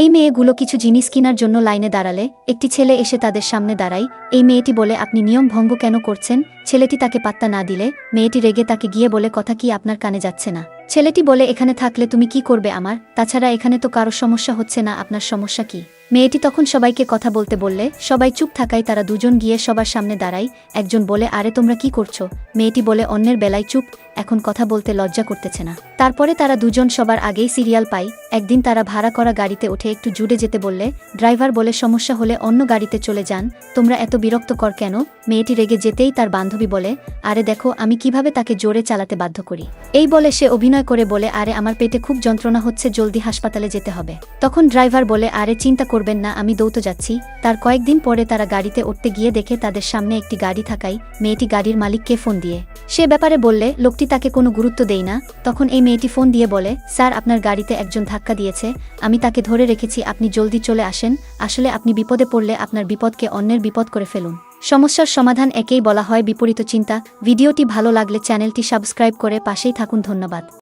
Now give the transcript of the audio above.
এই মেয়েগুলো কিছু জিনিস কেনার জন্য লাইনে দাঁড়ালে একটি ছেলে এসে তাদের সামনে দাঁড়ায়। এই মেয়েটি বলে, আপনি নিয়ম ভঙ্গ কেন করছেন? ছেলেটি তাকে পাত্তা না দিলে মেয়েটি রেগে তাকে গিয়ে বলে, কথা কি আপনার কানে যাচ্ছে না? ছেলেটি বলে, এখানে থাকলে তুমি কি করবে আমার? তাছাড়া এখানে তো কারো সমস্যা হচ্ছে না, আপনার সমস্যা কি? মেয়েটি তখন সবাইকে কথা বলতে বললে সবাই চুপ থাকায় তারা দুজন গিয়ে সবার সামনে দাঁড়ায়। একজন বলে, আরে তোমরা কি করছো? মেয়েটি বলে, অন্যের বেলায় চুপ, এখন কথা বলতে লজ্জা করতেছে না। তারপরে তারা দুজন সবার আগেই সিরিয়াল পায়। একদিন তারা ভাড়া করা গাড়িতে উঠে একটু জুড়ে যেতে বললে ড্রাইভার বলে, সমস্যা হলে অন্য গাড়িতে চলে যান, তোমরা এত বিরক্তকর কেন? মেয়েটি রেগে যেতেই তার বান্ধবী বলে, আরে দেখো আমি কিভাবে তাকে জোরে চালাতে বাধ্য করি। এই বলে সে অভিনয় করে বলে, আরে আমার পেটে খুব যন্ত্রণা হচ্ছে, জলদি হাসপাতালে যেতে হবে। তখন ড্রাইভার বলে, আরে চিন্তা করবেন না, আমি দৌড়তে যাচ্ছি। তার কয়েকদিন পরে তারা গাড়িতে উঠতে গিয়ে দেখে তাদের সামনে একটি গাড়ি থাকায় মেয়েটি গাড়ির মালিককে ফোন দিয়ে সে ব্যাপারে বললে লোকটি তাকে কোনো গুরুত্ব দেয় না। তখন এই মেয়েটি ফোন দিয়ে বলে, স্যার আপনার গাড়িতে একজন ধাক্কা দিয়েছে, আমি তাকে ধরে রেখেছি, আপনি জলদি চলে আসেন। আসলে আপনি বিপদে পড়লে আপনার বিপদকে অন্যের বিপদ করে ফেলুন। সমস্যার সমাধান একেই বলা হয় বিপরীত চিন্তা। ভিডিওটি ভালো লাগলে চ্যানেলটি সাবস্ক্রাইব করে পাশেই থাকুন। ধন্যবাদ।